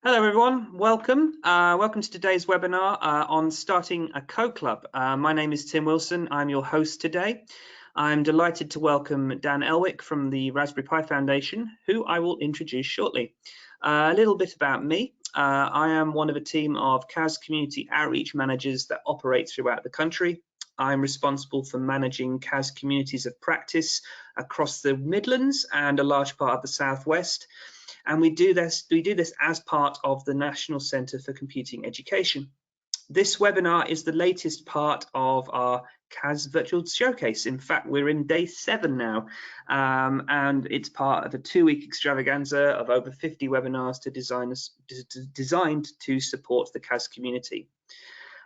Hello everyone, welcome. Welcome to today's webinar on starting a code club. My name is Tim Wilson, I'm your host today. I'm delighted to welcome Dan Elwick from the Raspberry Pi Foundation, who I will introduce shortly. A little bit about me. I am one of a team of CAS community outreach managers that operate throughout the country. I'm responsible for managing CAS communities of practice across the Midlands and a large part of the Southwest. And we do this as part of the National Centre for Computing Education. This webinar is the latest part of our CAS Virtual Showcase. In fact, we're in day 7 now, and it's part of a 2-week extravaganza of over 50 webinars designed to support the CAS community.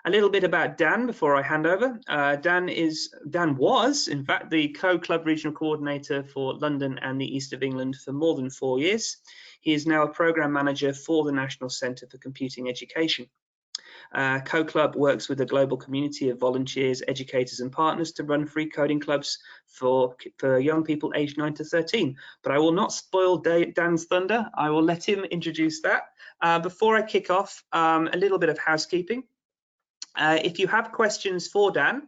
A little bit about Dan before I hand over. Dan was, in fact, the Code Club Regional Coordinator for London and the East of England for more than 4 years. He is now a Programme Manager for the National Centre for Computing Education. Code Club works with a global community of volunteers, educators and partners to run free coding clubs for young people aged 9 to 13. But I will not spoil Dan's thunder. I will let him introduce that. Before I kick off, a little bit of housekeeping. If you have questions for Dan,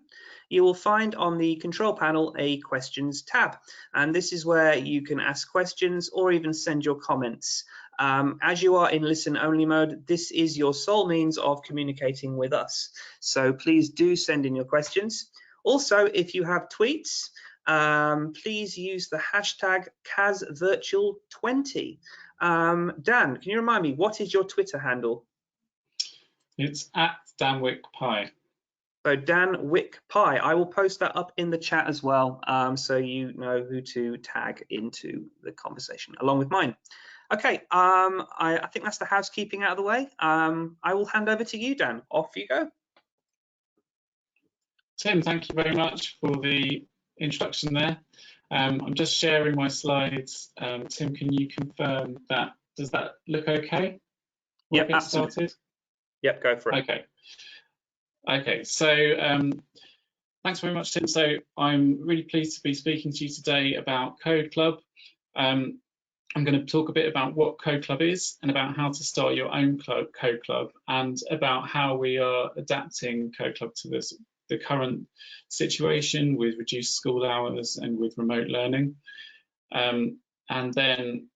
you will find on the control panel a questions tab, and this is where you can ask questions or even send your comments. As you are in listen-only mode, this is your sole means of communicating with us, so please do send in your questions. Also, if you have tweets, please use the hashtag CAS Virtual 20. Dan, can you remind me, what is your Twitter handle? It's at DanWickPi. So DanWickPi. I will post that up in the chat as well, so you know who to tag into the conversation along with mine. Okay, I think that's the housekeeping out of the way. I will hand over to you, Dan. Off you go. Tim, thank you very much for the introduction there. I'm just sharing my slides. Tim, can you confirm that? Does that look okay? Yep, absolutely. Started? Yep, go for it. Okay, so thanks very much, Tim. So I'm really pleased to be speaking to you today about Code Club. I'm going to talk a bit about what Code Club is and about how to start your own Code Club, and about how we are adapting Code Club to the current situation with reduced school hours and with remote learning. And then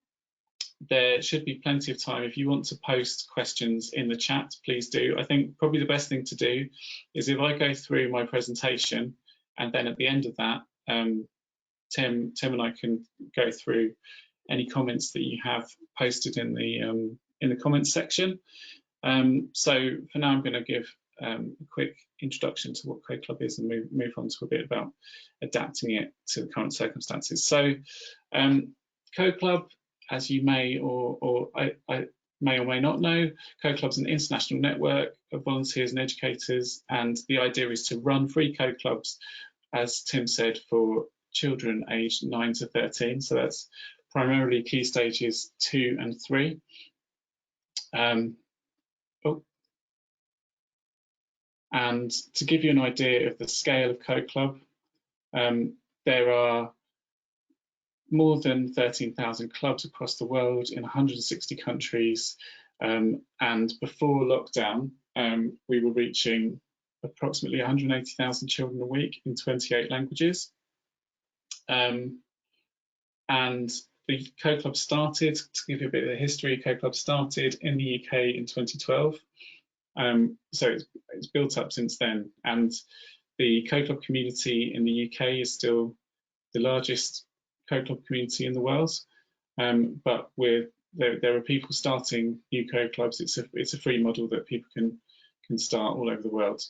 there should be plenty of time. If you want to post questions in the chat, please do. I think probably the best thing to do is if I go through my presentation, and then at the end of that, Tim and I can go through any comments that you have posted in the comments section. So for now, I'm going to give a quick introduction to what Code Club is and move on to a bit about adapting it to the current circumstances. So Code Club, as you may or may not know, Code Club is an international network of volunteers and educators, and the idea is to run free code clubs, as Tim said, for children aged 9 to 13. So that's primarily key stages 2 and 3. And to give you an idea of the scale of Code Club, there are more than 13,000 clubs across the world in 160 countries, and before lockdown we were reaching approximately 180,000 children a week in 28 languages. And the Code Club started, to give you a bit of the history, Code Club started in the UK in 2012, so it's built up since then, and the Code Club community in the UK is still the largest Code Club community in the world, but there are people starting new Code Clubs. It's a free model that people can start all over the world,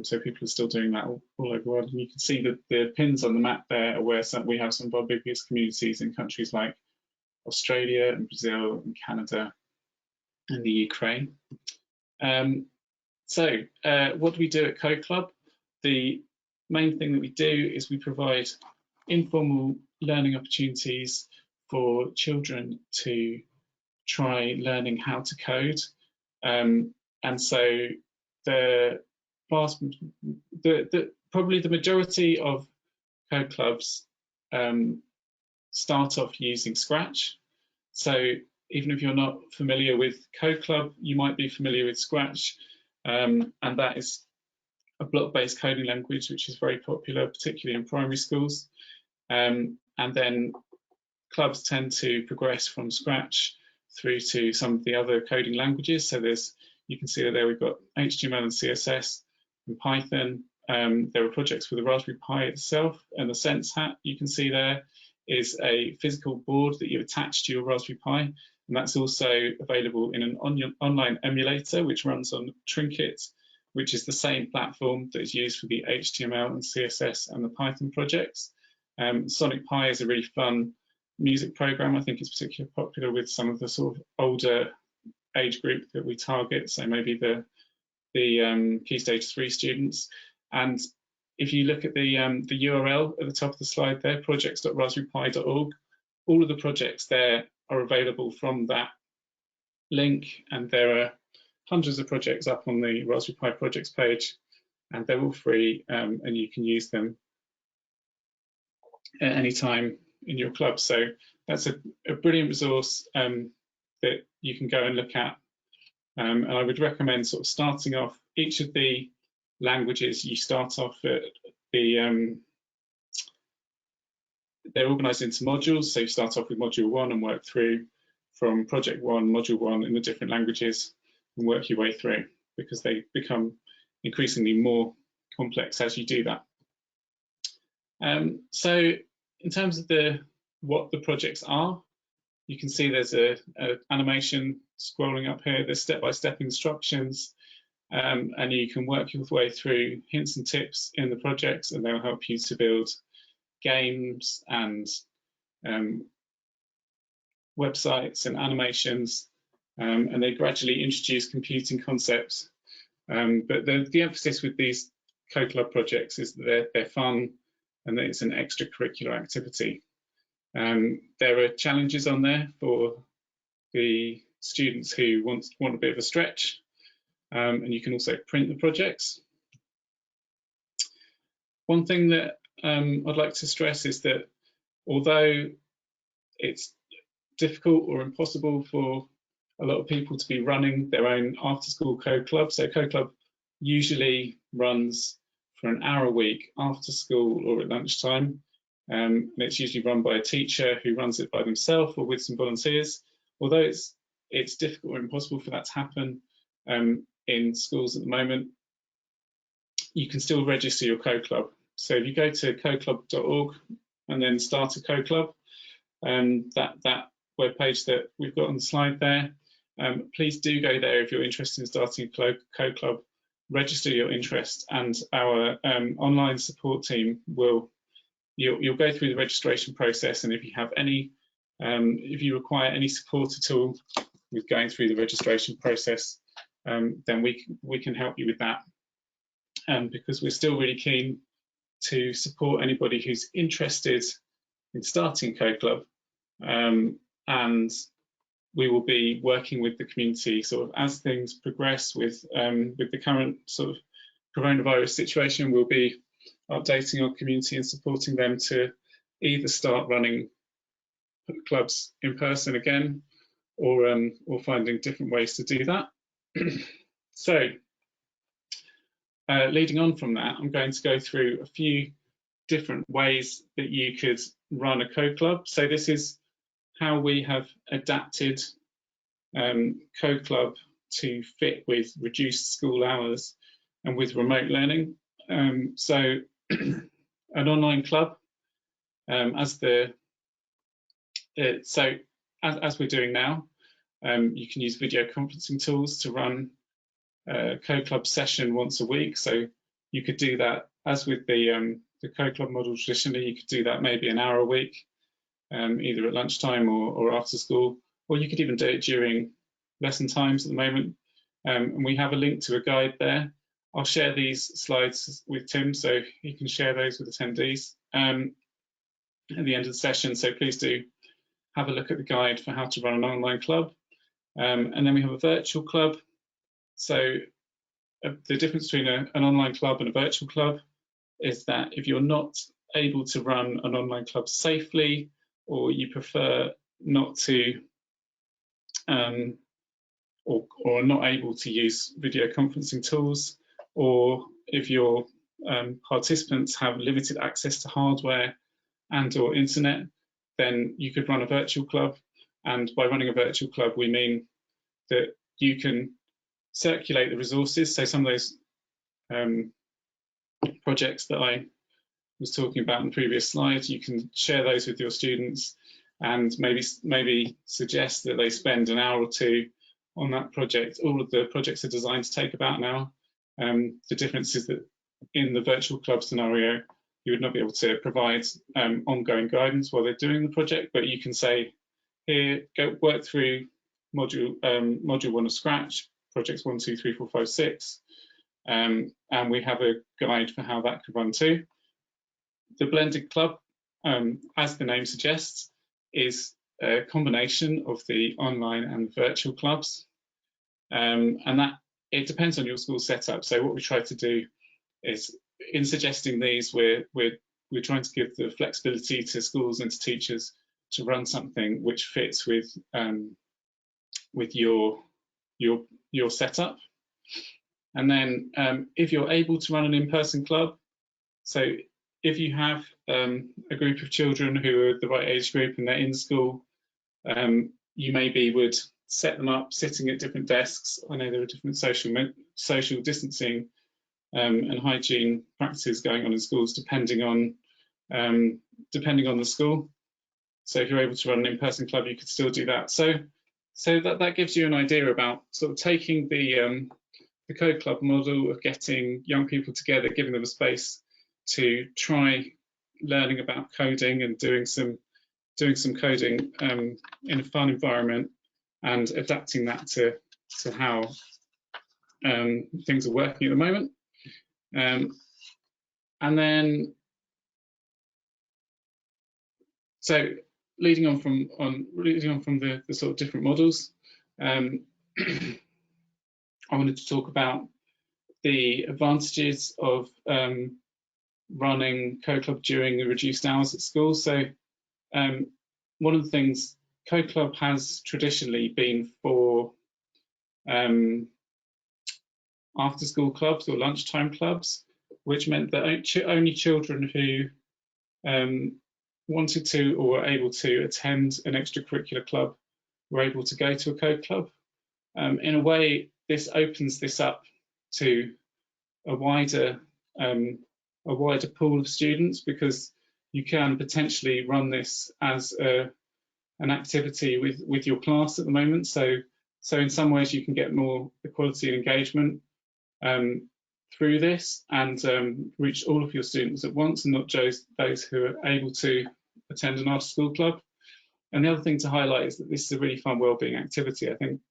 so people are still doing that all over the world. And you can see that the pins on the map there are where we have some of our biggest communities in countries like Australia and Brazil and Canada and the Ukraine. So what do we do at Code Club? The main thing that we do is we provide informal learning opportunities for children to try learning how to code, and so probably the majority of Code Clubs start off using Scratch. So even if you're not familiar with Code Club, you might be familiar with Scratch, and that is a block-based coding language which is very popular, particularly in primary schools. And then clubs tend to progress from Scratch through to some of the other coding languages. So you can see that there we've got HTML and CSS and Python. There are projects for the Raspberry Pi itself, and the Sense Hat you can see there is a physical board that you attach to your Raspberry Pi, and that's also available in an online emulator which runs on Trinket, which is the same platform that is used for the HTML and CSS and the Python projects. Sonic Pi is a really fun music program. I think it's particularly popular with some of the sort of older age group that we target, so maybe the Key Stage 3 students. And if you look at the URL at the top of the slide there, projects.raspberrypi.org, all of the projects there are available from that link, and there are hundreds of projects up on the Raspberry Pi projects page, and they're all free, and you can use them at any time in your club. So that's a brilliant resource that you can go and look at. And I would recommend sort of starting off each of the languages. You start off at they're organized into modules. So you start off with module 1 and work through from project 1, module 1 in the different languages, and work your way through, because they become increasingly more complex as you do that. So in terms of what the projects are, you can see there's a animation scrolling up here. There's step-by-step instructions, and you can work your way through hints and tips in the projects, and they'll help you to build games and websites and animations, and they gradually introduce computing concepts. But the emphasis with these Code Club projects is that they're fun and that it's an extracurricular activity. There are challenges on there for the students who want a bit of a stretch, and you can also print the projects. One thing that I'd like to stress is that although it's difficult or impossible for a lot of people to be running their own after-school Code Club, so Code Club usually runs for an hour a week after school or at lunchtime. And it's usually run by a teacher who runs it by themselves or with some volunteers. Although it's difficult or impossible for that to happen in schools at the moment, you can still register your Code Club. So if you go to codeclub.org and then start a Code Club, that webpage that we've got on the slide there, please do go there if you're interested in starting a Code Club. Register your interest, and our online support team you'll go through the registration process, and if you have if you require any support at all with going through the registration process, then we can help you with that, because we're still really keen to support anybody who's interested in starting Code Club, and we will be working with the community sort of as things progress with the current sort of coronavirus situation. We'll be updating our community and supporting them to either start running clubs in person again, or finding different ways to do that. So leading on from that, I'm going to go through a few different ways that you could run a Code Club. So this is how we have adapted Code Club to fit with reduced school hours and with remote learning. So an online club, as we're doing now, you can use video conferencing tools to run a Code Club session once a week. So you could do that, as with the Code Club model traditionally, you could do that maybe an hour a week, either at lunchtime or after school, or you could even do it during lesson times at the moment. And we have a link to a guide there. I'll share these slides with Tim so he can share those with attendees at the end of the session. So please do have a look at the guide for how to run an online club. And then we have a virtual club. So the difference between an online club and a virtual club is that if you're not able to run an online club safely, or you prefer not to or not able to use video conferencing tools, or if your participants have limited access to hardware and or internet, then you could run a virtual club. And by running a virtual club, we mean that you can circulate the resources. So some of those projects that I was talking about in the previous slide, you can share those with your students and maybe suggest that they spend an hour or two on that project. All of the projects are designed to take about an hour. The difference is that in the virtual club scenario, you would not be able to provide ongoing guidance while they're doing the project, but you can say, here, go work through module 1 of Scratch, projects 1, 2, 3, 4, 5, 6, and we have a guide for how that could run too. The blended club, as the name suggests, is a combination of the online and virtual clubs, and that it depends on your school setup. So what we try to do is, in suggesting these, we're trying to give the flexibility to schools and to teachers to run something which fits with your setup. And then if you're able to run an in-person club, so if you have a group of children who are the right age group and they're in school, you maybe would set them up sitting at different desks. I know there are different social distancing and hygiene practices going on in schools depending on the school. So if you're able to run an in-person club, you could still do that. So that gives you an idea about sort of taking the Code Club model of getting young people together, giving them a space to try learning about coding and doing some coding in a fun environment, and adapting that to how things are working at the moment. And then, so leading on from the sort of different models, I wanted to talk about the advantages of running Code Club during the reduced hours at school. So one of the things, Code Club has traditionally been for after school clubs or lunchtime clubs, which meant that only children who wanted to or were able to attend an extracurricular club were able to go to a Code Club. In a way, this opens this up to a wider pool of students, because you can potentially run this as an activity with your class at the moment. So in some ways you can get more equality and engagement through this, and reach all of your students at once, and not just those who are able to attend an after school club. And the other thing to highlight is that this is a really fun wellbeing activity. I think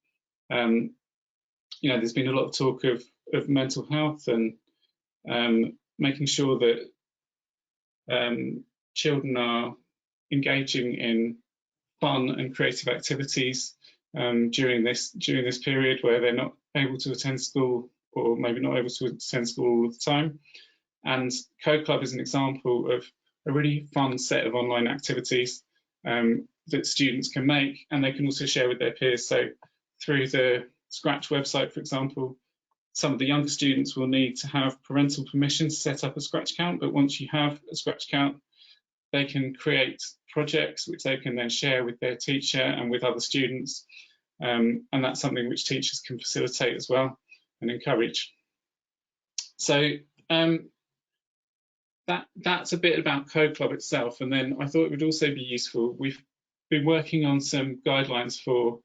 there's been a lot of talk of mental health and making sure that children are engaging in fun and creative activities during this period where they're not able to attend school, or maybe not able to attend school all the time. And Code Club is an example of a really fun set of online activities that students can make, and they can also share with their peers. So through the Scratch website, for example, some of the younger students will need to have parental permission to set up a Scratch account, but once you have a Scratch account, they can create projects which they can then share with their teacher and with other students, and that's something which teachers can facilitate as well and encourage. So that's a bit about Code Club itself. And then I thought it would also be useful, we've been working on some guidelines for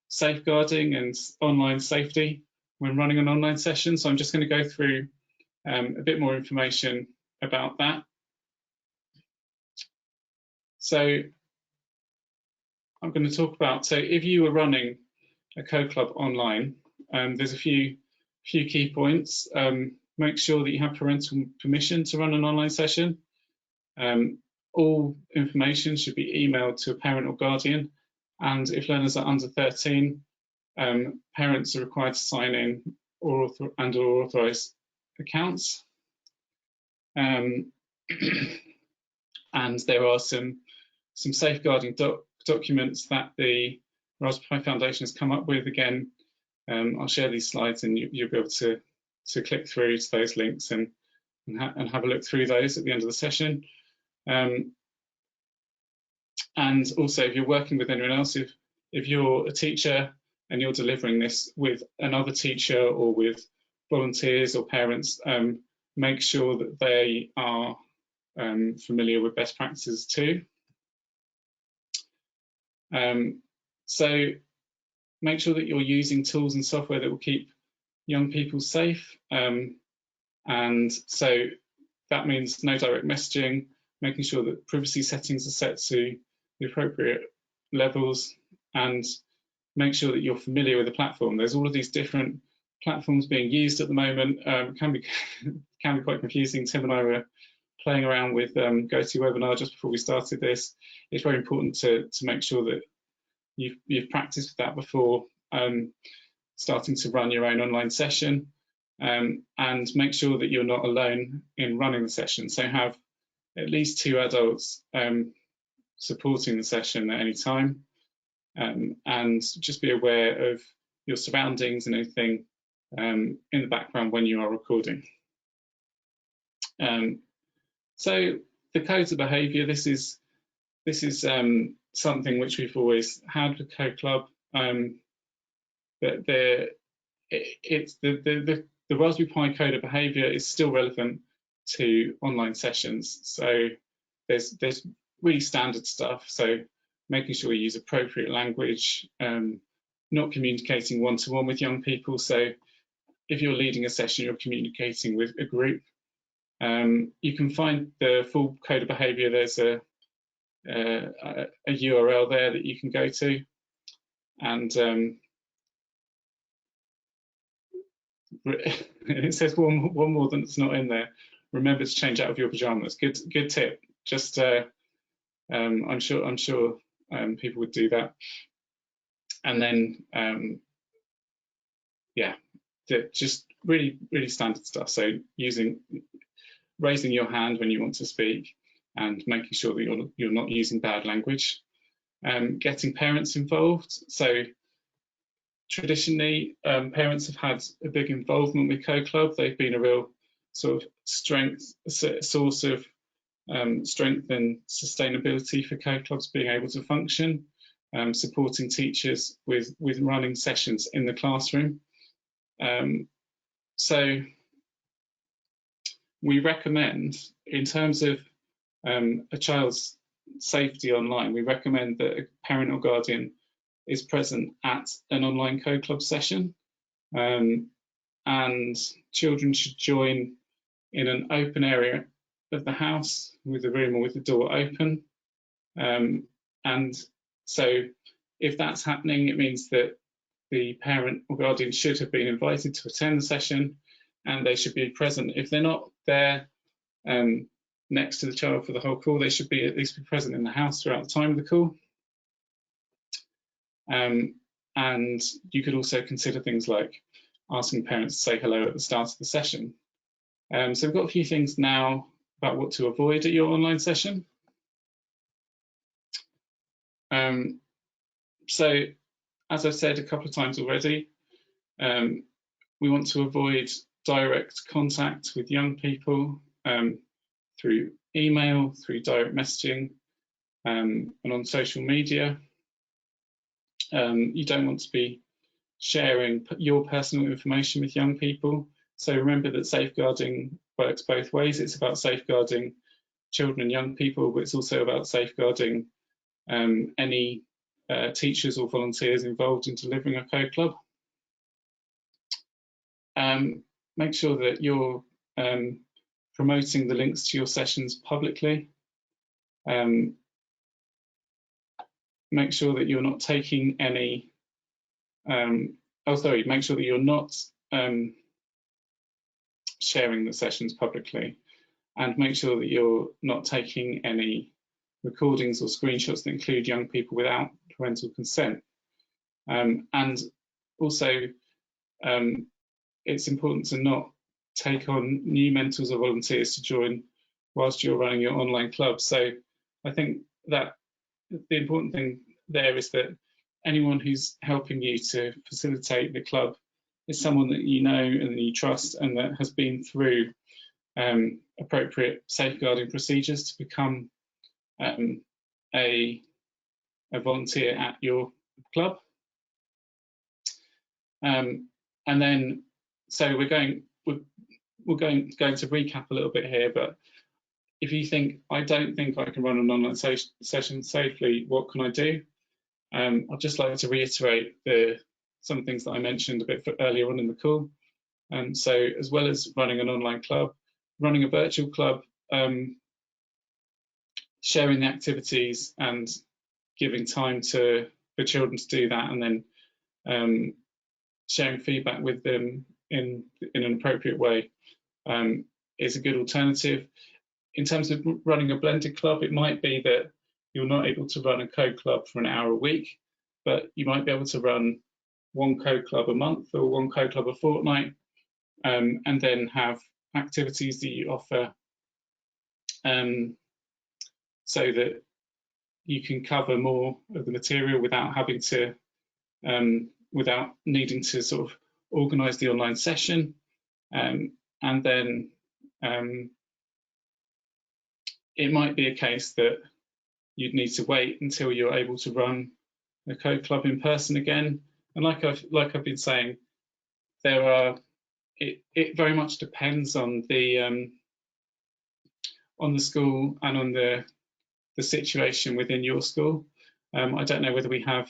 safeguarding and online safety when running an online session. So I'm just going to go through a bit more information about that. So I'm going to talk about, so if you were running a Code Club online, there's a few key points. Make sure that you have parental permission to run an online session. All information should be emailed to a parent or guardian, and if learners are under 13, parents are required to sign in or authorise accounts. And there are some safeguarding documents that the Raspberry Pi Foundation has come up with. Again, I'll share these slides and you'll be able to click through to those links and have a look through those at the end of the session. And also, if you're working with anyone else, if you're a teacher and you're delivering this with another teacher or with volunteers or parents, make sure that they are familiar with best practices too. So make sure that you're using tools and software that will keep young people safe. And so that means no direct messaging, making sure that privacy settings are set to the appropriate levels, and make sure that you're familiar with the platform. There's all of these different platforms being used at the moment. Can be quite confusing. Tim and I were playing around with GoToWebinar just before we started this. It's very important to make sure that you've practiced with that before starting to run your own online session, and make sure that you're not alone in running the session. So have at least 2 adults supporting the session at any time, and just be aware of your surroundings and anything in the background when you are recording. So the codes of behaviour, this is something which we've always had with Code Club. The Raspberry Pi code of behaviour is still relevant to online sessions. So there's really standard stuff. So making sure you use appropriate language, not communicating one-to-one with young people. So if you're leading a session, you're communicating with a group. You can find the full code of behaviour. There's a URL there that you can go to, and it says one more that's not in there. Remember to change out of your pajamas. Good tip. Just I'm sure people would do that. And then yeah, just really standard stuff. So raising your hand when you want to speak, and making sure that you're not using bad language. Getting parents involved. So traditionally, parents have had a big involvement with Code Club. They've been a real sort of source of strength and sustainability for Code Clubs being able to function, supporting teachers with running sessions in the classroom. So we recommend, in terms of a child's safety online, we recommend that a parent or guardian is present at an online Code Club session, and children should join in an open area of the house with the room or with the door open. And so if that's happening, it means that the parent or guardian should have been invited to attend the session, and they should be present. If they're not there next to the child for the whole call, they should at least be present in the house throughout the time of the call. And you could also consider things like asking parents to say hello at the start of the session. So we've got a few things now about what to avoid at your online session. So as I've said a couple of times already, we want to avoid direct contact with young people through email, through direct messaging, and on social media. You don't want to be sharing your personal information with young people. So remember that safeguarding works both ways. It's about safeguarding children and young people, but it's also about safeguarding any teachers or volunteers involved in delivering a Code Club. Make sure that you're promoting the links to your sessions publicly. Make sure that you're not taking any, make sure that you're not sharing the sessions publicly, and make sure that you're not taking any recordings or screenshots that include young people without parental consent. And also, it's important to not take on new mentors or volunteers to join whilst you're running your online club. So I think that the important thing there is that anyone who's helping you to facilitate the club is someone that you know and that you trust and that has been through appropriate safeguarding procedures to become a volunteer at your club. And then, so we're going to recap a little bit here, but if you think, I don't think I can run an online session safely, what can I do? I'd just like to reiterate some things that I mentioned a bit earlier on in the call. So as well as running an online club, running a virtual club, sharing the activities and giving time for children to do that, and then sharing feedback with them in an appropriate way is a good alternative. In terms of running a blended club, it might be that you're not able to run a code club for an hour a week, but you might be able to run one code club a month or one code club a fortnight, and then have activities that you offer so that you can cover more of the material without having to, without needing to sort of organise the online session, and then it might be a case that you'd need to wait until you're able to run a code club in person again. And like I've been saying, it very much depends on the school and on the situation within your school. I don't know whether we have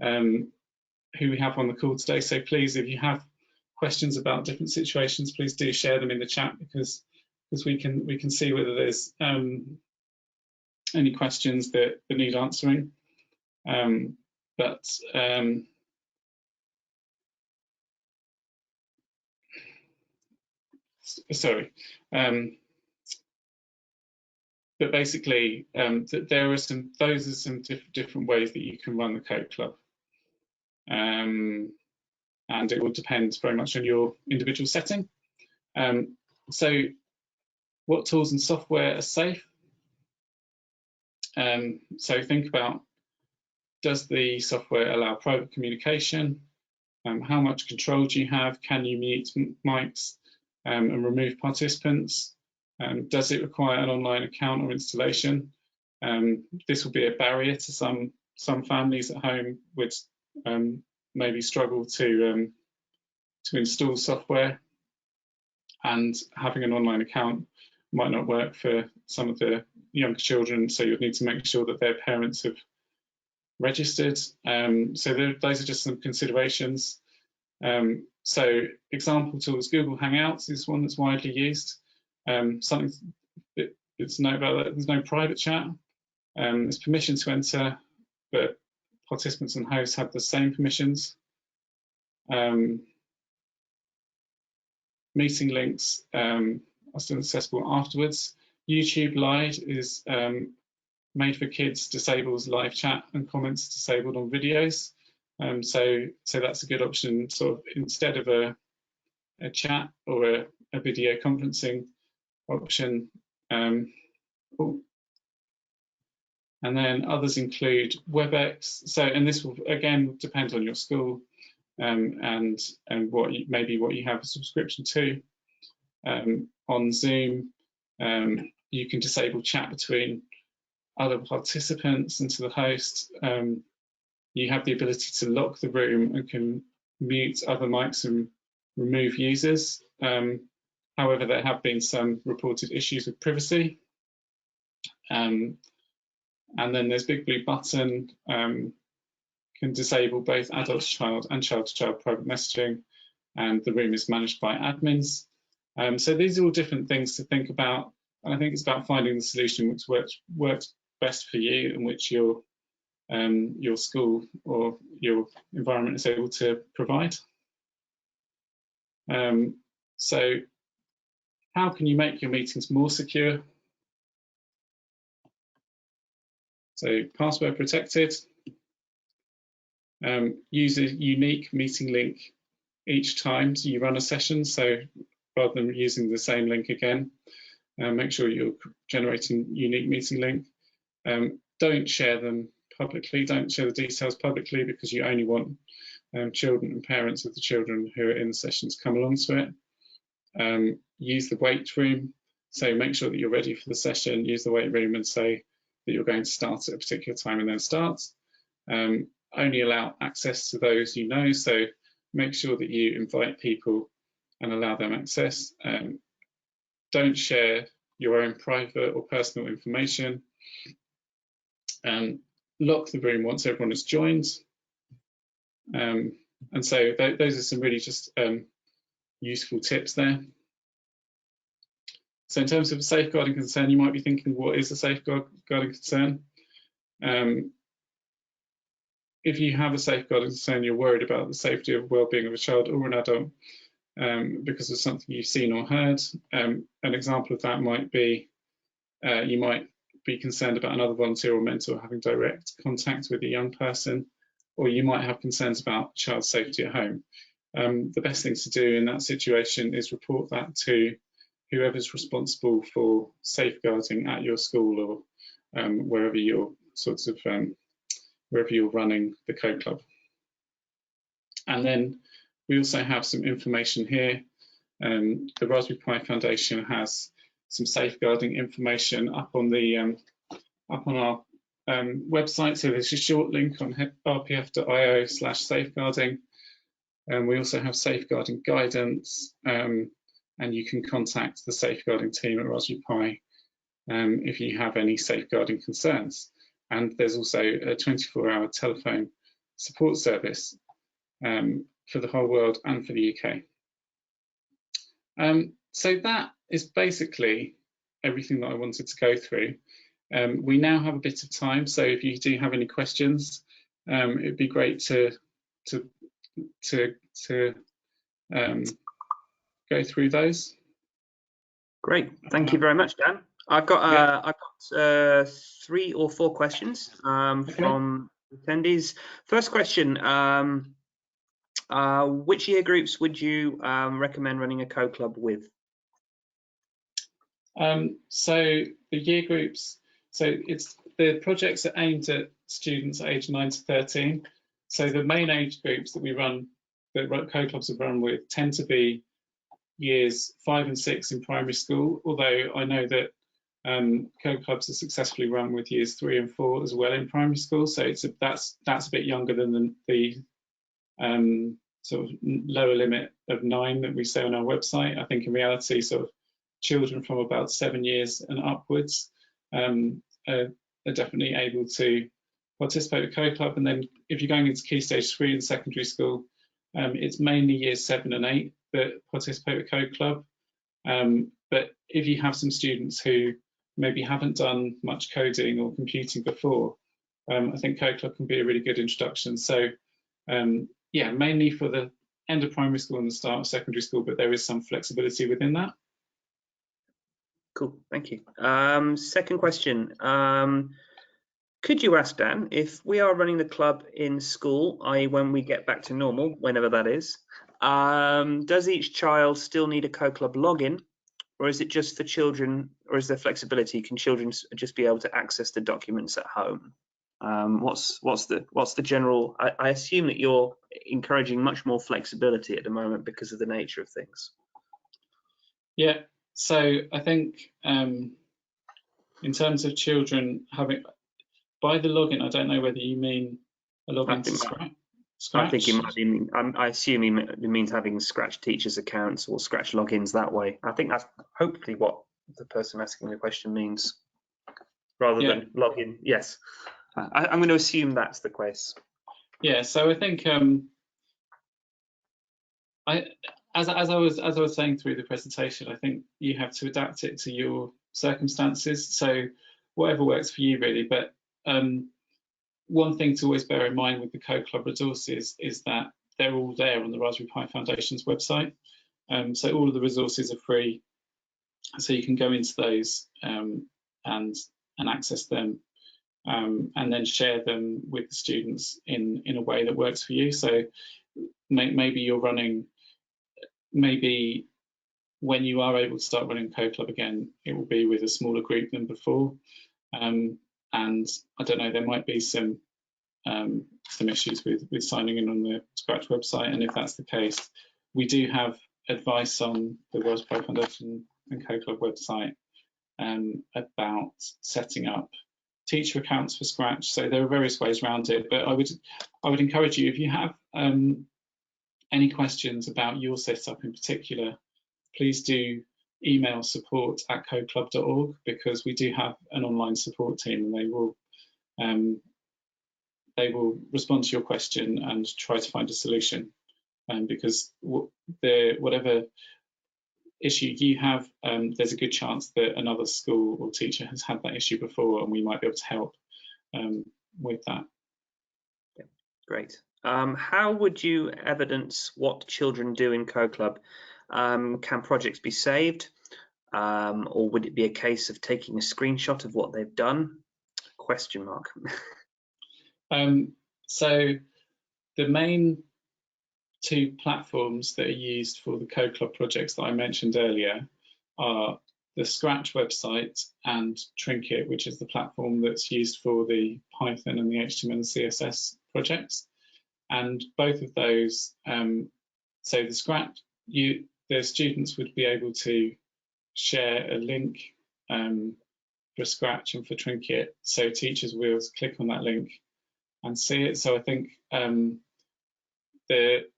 who we have on the call today, so please, if you have questions about different situations, please do share them in the chat, because we can see whether there's any questions that need answering. But basically, those are some different ways that you can run the code club, and it will depend very much on your individual setting. So, what tools and software are safe? So think about, does the software allow private communication? How much control do you have? Can you mute mics and remove participants? Does it require an online account or installation? This will be a barrier to some families at home would maybe struggle to install software, and having an online account might not work for some of the younger children, so you'd need to make sure that their parents have registered. So those are just some considerations. So example tools, Google Hangouts is one that's widely used. Something that's to note about that, there's no private chat. There's permission to enter, but participants and hosts have the same permissions. Meeting links are still accessible afterwards. YouTube Live is made for kids, disables live chat and comments disabled on videos. So that's a good option, sort of instead of a chat or a video conferencing option. And then others include WebEx. So, and this will again depend on your school and what you have a subscription to. On Zoom, you can disable chat between other participants and to the host. You have the ability to lock the room and can mute other mics and remove users. However, there have been some reported issues with privacy. And then there's Big Blue Button, can disable both adult-to-child and child-to-child private messaging, and the room is managed by admins. So these are all different things to think about, and I think it's about finding the solution which works best for you and which your school or your environment is able to provide. So how can you make your meetings more secure? So password protected. Use a unique meeting link each time you run a session. So rather than using the same link again, make sure you're generating unique meeting link. Don't share them publicly. Don't share the details publicly because you only want children and parents of the children who are in the session to come along to it. Use the wait room. So make sure that you're ready for the session. Use the wait room and say that you're going to start at a particular time and then start. Only allow access to those you know. So make sure that you invite people and allow them access. Don't share your own private or personal information. Lock the room once everyone has joined. And so those are some really just useful tips there. So in terms of a safeguarding concern, you might be thinking, what is a safeguarding concern? If you have a safeguarding concern, you're worried about the safety or well-being of a child or an adult because of something you've seen or heard. An example of that might be you might be concerned about another volunteer or mentor having direct contact with a young person, or you might have concerns about child safety at home. The best thing to do in that situation is report that to whoever's responsible for safeguarding at your school or wherever you're wherever you're running the Code Club. And then we also have some information here. The Raspberry Pi Foundation has some safeguarding information up on the up on our website. So there's a short link on rpf.io/safeguarding. We also have safeguarding guidance, and you can contact the safeguarding team at Raspberry Pi if you have any safeguarding concerns. And there's also a 24-hour telephone support service for the whole world and for the UK. So that is basically everything that I wanted to go through. We now have a bit of time, so if you do have any questions, it'd be great to go through those. Great, thank you very much, Dan. I've got 3 or 4 questions from attendees. First question: which year groups would you recommend running a Code Club with? So the year groups, so the projects are aimed at students aged 9 to 13. So the main age groups that we run, that Code Clubs are run with, tend to be years 5 and 6 in primary school, although I know that Code Clubs are successfully run with years 3 and 4 as well in primary school. So that's a bit younger than the sort of lower limit of 9 that we say on our website. I think in reality, sort of children from about 7 years and upwards are definitely able to participate with Code Club. And then if you're going into Key Stage 3 in secondary school, it's mainly years 7 and 8 that participate with Code Club. But if you have some students who maybe haven't done much coding or computing before, I think Code Club can be a really good introduction. So yeah, mainly for the end of primary school and the start of secondary school, but there is some flexibility within that. Cool, thank you. Second question. Could you ask Dan, if we are running the club in school, i.e. when we get back to normal, whenever that is, does each child still need a Code Club login, or is it just for children, or is there flexibility? Can children just be able to access the documents at home? What's the general? I assume that you're encouraging much more flexibility at the moment because of the nature of things. Yeah, so I think in terms of children having, by the login, I don't know whether you mean a login to Scratch. I think he might be. I assume he means having Scratch teachers' accounts or Scratch logins that way. I think that's hopefully what the person asking the question means, rather than login. Yes, I'm going to assume that's the case. Yeah. So I think as I was saying through the presentation, I think you have to adapt it to your circumstances. So whatever works for you, really. But one thing to always bear in mind with the Code Club resources is that they're all there on the Raspberry Pi Foundation's website. So all of the resources are free, so you can go into those and access them, and then share them with the students in a way that works for you. So maybe you're running, maybe when you are able to start running Code Club again, it will be with a smaller group than before. and I don't know, there might be some issues with signing in on the Scratch website, and if that's the case, we do have advice on the Raspberry Foundation and CoClub website about setting up teacher accounts for Scratch. So there are various ways around it, but I would encourage you, if you have any questions about your setup in particular, please do email support@codeclub.org, because we do have an online support team, and they will respond to your question and try to find a solution. Because whatever issue you have, there's a good chance that another school or teacher has had that issue before, and we might be able to help with that. Yeah, great. How would you evidence what children do in CoClub? Can projects be saved, or would it be a case of taking a screenshot of what they've done? Question mark. So the main two platforms that are used for the CoClub projects that I mentioned earlier are the Scratch website and Trinket, which is the platform that's used for the Python and the HTML and CSS projects. And both of those, so the Scratch, the students would be able to share a link for Scratch and for Trinket, so teachers will click on that link and see it. So I think the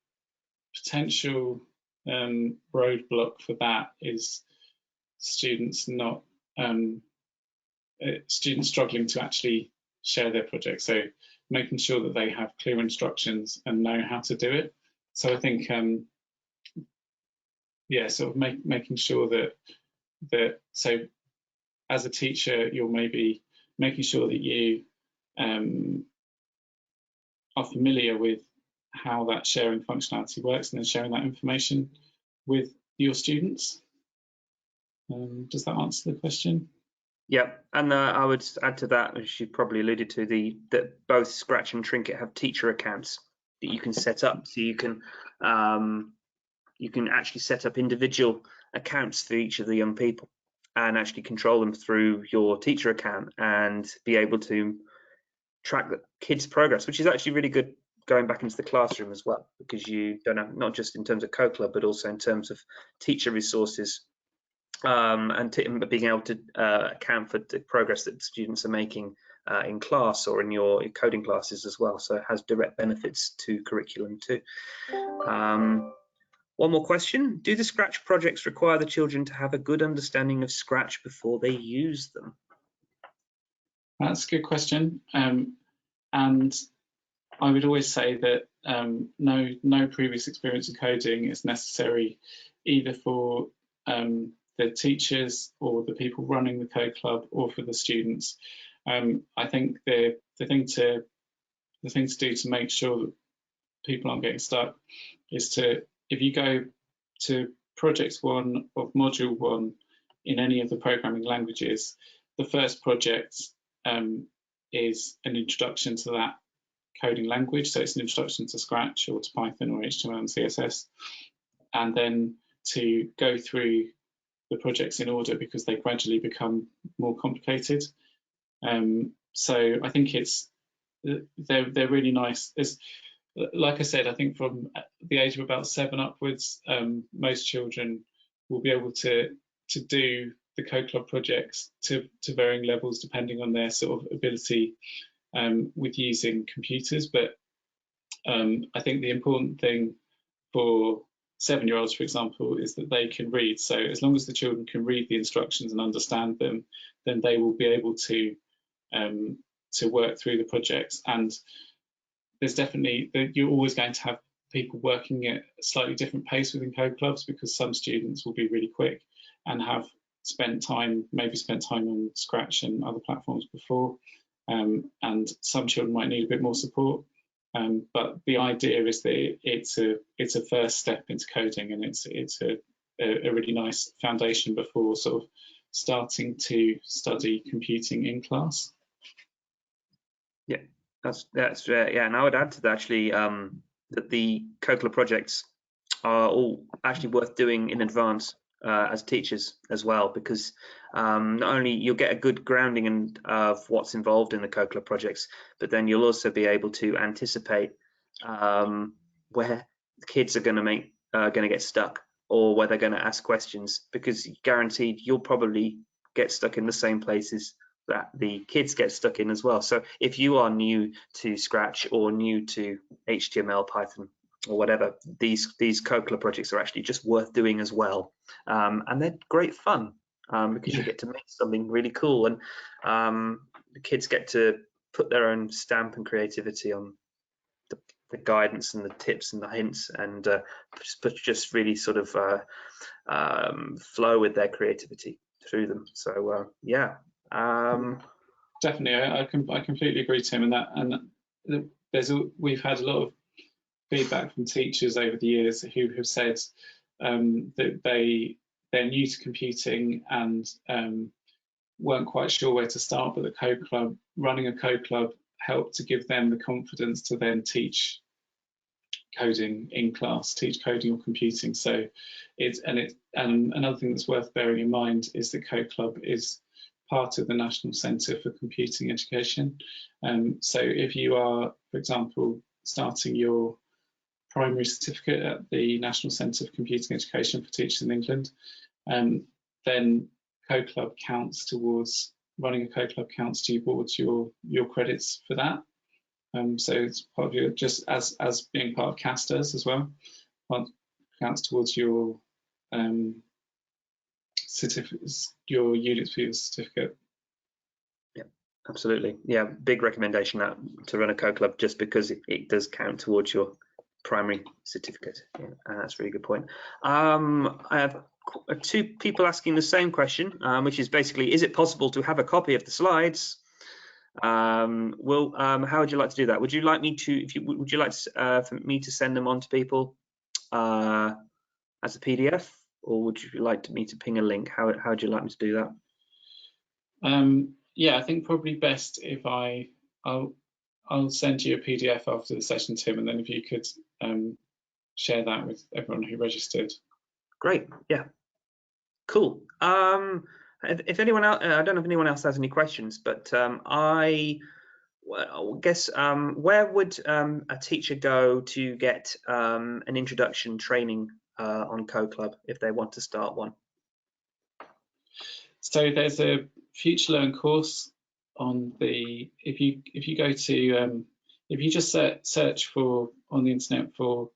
potential roadblock for that is students struggling to actually share their project. So making sure that they have clear instructions and know how to do it. So I think, yeah, sort of making sure that so as a teacher, you're maybe making sure that you are familiar with how that sharing functionality works, and then sharing that information with your students. Does that answer the question? Yeah, and I would add to that, as you probably alluded to, that both Scratch and Trinket have teacher accounts that you can set up, so you can actually set up individual accounts for each of the young people and actually control them through your teacher account and be able to track the kids' progress, which is actually really good going back into the classroom as well, because you don't have, not just in terms of CoClub, but also in terms of teacher resources, and being able to account for the progress that students are making in class or in your coding classes as well. So it has direct benefits to curriculum too. One more question. Do the Scratch projects require the children to have a good understanding of Scratch before they use them? That's a good question. And I would always say that no previous experience in coding is necessary, either for the teachers or the people running the Code Club, or for the students. I think the thing to do to make sure that people aren't getting stuck is to, if you go to project 1 of module 1 in any of the programming languages, the first project is an introduction to that coding language. So it's an introduction to Scratch or to Python or HTML and CSS, and then to go through the projects in order, because they gradually become more complicated. So I think they're really nice. Like I said, I think from the age of about 7 upwards, most children will be able to do the Code Club projects to varying levels depending on their sort of ability with using computers. But I think the important thing for 7-year-olds, for example, is that they can read. So as long as the children can read the instructions and understand them, then they will be able to work through the projects. And there's definitely, you're always going to have people working at a slightly different pace within Code Clubs, because some students will be really quick and have maybe spent time on Scratch and other platforms before, and some children might need a bit more support. But the idea is that it's a first step into coding, and it's a really nice foundation before sort of starting to study computing in class. Yeah, that's yeah, and I would add to that actually that the Code Club projects are all actually worth doing in advance as teachers as well, because not only you'll get a good grounding of what's involved in the CoClub projects, but then you'll also be able to anticipate where the kids are going to get stuck, or where they're going to ask questions, because guaranteed you'll probably get stuck in the same places that the kids get stuck in as well. So if you are new to Scratch or new to HTML, Python, or whatever, these CoClub projects are actually just worth doing as well, and they're great fun because you get to make something really cool, and the kids get to put their own stamp and creativity on the guidance and the tips and the hints, and just really sort of flow with their creativity through them. So yeah. Definitely, I completely agree, Tim, and we've had a lot of feedback from teachers over the years who have said that they're new to computing and weren't quite sure where to start, but running a CoClub helped to give them the confidence to then teach coding in class, teach coding or computing. So another thing that's worth bearing in mind is that CoClub is part of the National Centre for Computing Education. So if you are, for example, starting your primary certificate at the National Centre for Computing Education for Teachers in England, then CoClub counts towards running a CoClub counts towards your credits for that. So it's part of your, just as being part of CAS does as well, counts towards your certificates, your units for your certificate. Yeah, absolutely. Yeah, big recommendation to run a CoClub, just because it does count towards your primary certificate. Yeah, and that's a really good point. I have two people asking the same question, which is basically, is it possible to have a copy of the slides? How would you like to do that? Would you like me to, would you like for me to send them on to people as a PDF, or would you like me to ping a link? How would you like me to do that? Yeah, I think probably best if I'll send you a PDF after the session, Tim, and then if you could share that with everyone who registered. Great. Yeah. Cool. If anyone else, I don't know if anyone else has any questions, but I guess where would a teacher go to get an introduction training on CoClub if they want to start one? So there's a Future Learn course on the, if you go to if you just search for on the internet for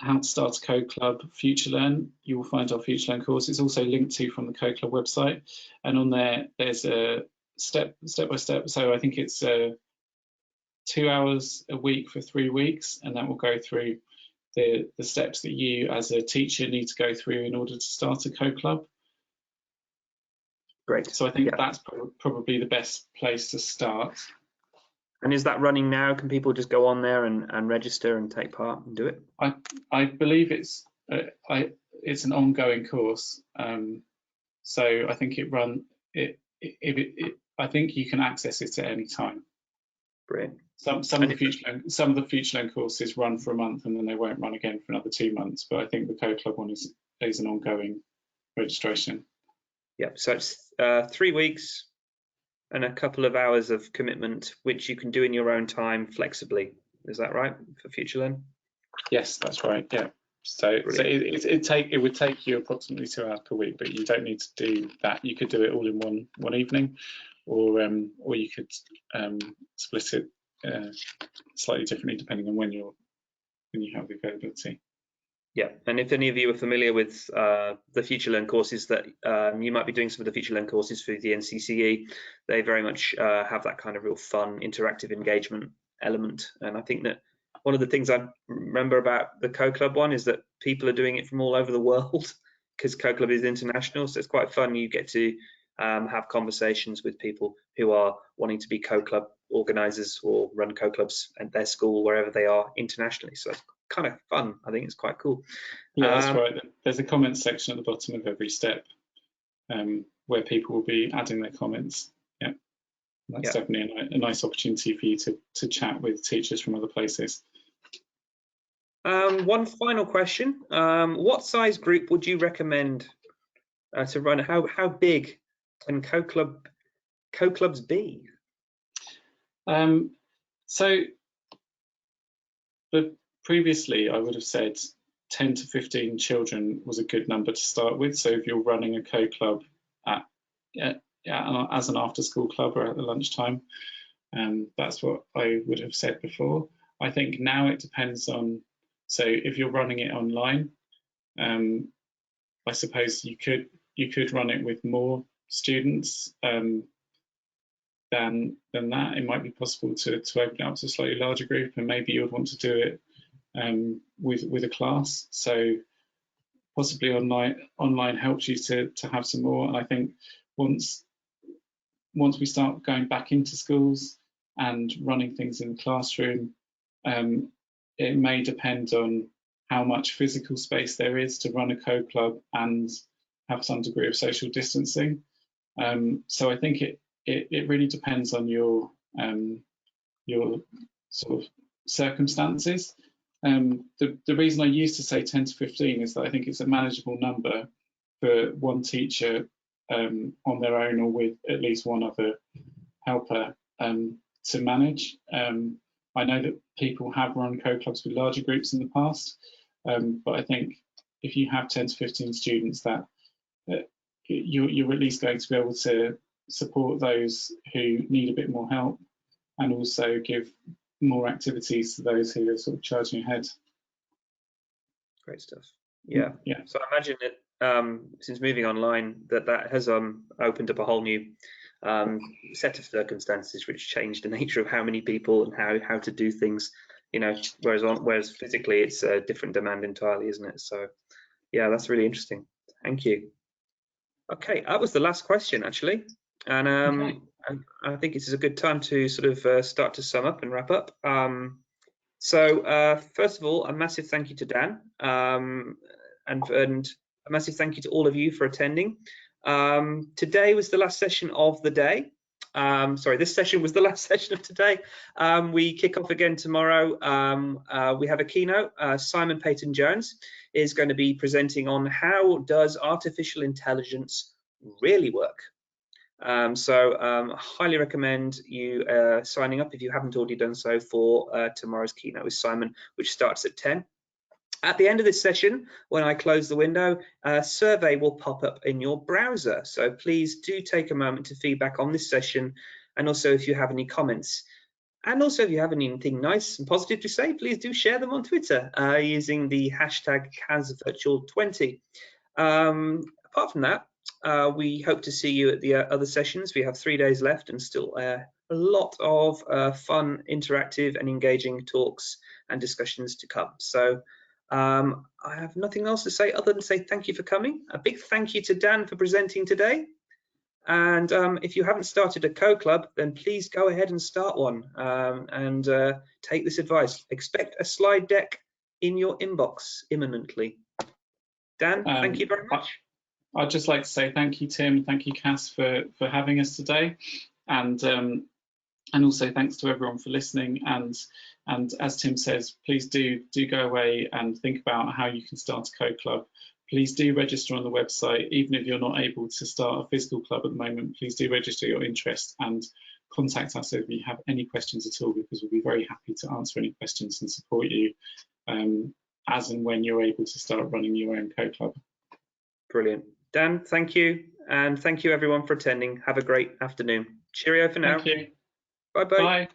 how to start a CoClub Future Learn, you will find our Future Learn course. It's also linked to from the CoClub website, and on there's a step by step. So I think it's 2 hours a week for 3 weeks, and that will go through the steps that you as a teacher need to go through in order to start a CoClub. Great. So I think that's probably the best place to start. And is that running now? Can people just go on there and register and take part and do it? I believe it's an ongoing course. So I think I think you can access it at any time. Brilliant. Some of the Future Learn courses run for a month and then they won't run again for another 2 months. But I think the CoClub one is an ongoing registration. Yeah. So it's 3 weeks and a couple of hours of commitment, which you can do in your own time flexibly. Is that right for Future Learn? Yes, that's right. Yeah. So it would take you approximately 2 hours per week, but you don't need to do that. You could do it all in one evening, or you could split it slightly differently depending on when you have the availability. Yeah, and if any of you are familiar with the Future Learn courses, that you might be doing some of the Future Learn courses through the NCCE, they very much have that kind of real fun, interactive engagement element. And I think that one of the things I remember about the CoClub one is that people are doing it from all over the world, because CoClub is international, so it's quite fun. You get to have conversations with people who are wanting to be CoClub organisers or run CoClubs at their school, wherever they are internationally. So it's kind of fun. I think it's quite cool. Yeah, that's right. There's a comments section at the bottom of every step where people will be adding their comments. Yeah, that's definitely a nice opportunity for you to chat with teachers from other places. One final question. What size group would you recommend to run? How big can co-clubs be? So previously I would have said 10 to 15 children was a good number to start with. So if you're running a co-club as an after-school club or at the lunchtime, that's what I would have said before. I think now it depends on, so if you're running it online, I suppose you could run it with more students than that. It might be possible to open it up to a slightly larger group, and maybe you would want to do it with a class. So possibly online helps you to have some more. And I think once we start going back into schools and running things in the classroom, it may depend on how much physical space there is to run a co-club and have some degree of social distancing. So I think it really depends on your sort of circumstances. The reason I used to say 10 to 15 is that I think it's a manageable number for one teacher on their own or with at least one other helper to manage. I know that people have run co-clubs with larger groups in the past, but I think if you have 10 to 15 students, that you're at least going to be able to support those who need a bit more help and also give more activities to those who are sort of charging ahead. Great stuff. Yeah. So I imagine that since moving online, that has opened up a whole new set of circumstances which changed the nature of how many people and how to do things. You know, whereas physically it's a different demand entirely, isn't it? So yeah, that's really interesting. Thank you. Okay, that was the last question actually, and I think this is a good time to sort of start to sum up and wrap up. So first of all, a massive thank you to Dan, and a massive thank you to all of you for attending. Today was the last session of the day. Sorry, this session was the last session of today. We kick off again tomorrow. We have a keynote. Simon Peyton-Jones is going to be presenting on how does artificial intelligence really work. So highly recommend you signing up if you haven't already done so for tomorrow's keynote with Simon, which starts at 10. At the end of this session, when I close the window, a survey will pop up in your browser. So please do take a moment to feedback on this session, and also if you have any comments. And also if you have anything nice and positive to say, please do share them on Twitter using the hashtag CAS Virtual 20. Apart from that, we hope to see you at the other sessions. We have 3 days left and still a lot of fun, interactive and engaging talks and discussions to come. So I have nothing else to say other than say thank you for coming. A big thank you to Dan for presenting today. And if you haven't started a co-club, then please go ahead and start one and take this advice. Expect a slide deck in your inbox imminently. Dan, thank you very much. I'd just like to say thank you, Tim. Thank you, Cass, for having us today, and also thanks to everyone for listening. And as Tim says, please do go away and think about how you can start a co-club. Please do register on the website, even if you're not able to start a physical club at the moment. Please do register your interest and contact us if you have any questions at all, because we'll be very happy to answer any questions and support you as and when you're able to start running your own co-club. Brilliant. Dan, thank you. And thank you everyone for attending. Have a great afternoon. Cheerio for now. Thank you. Bye-bye. Bye.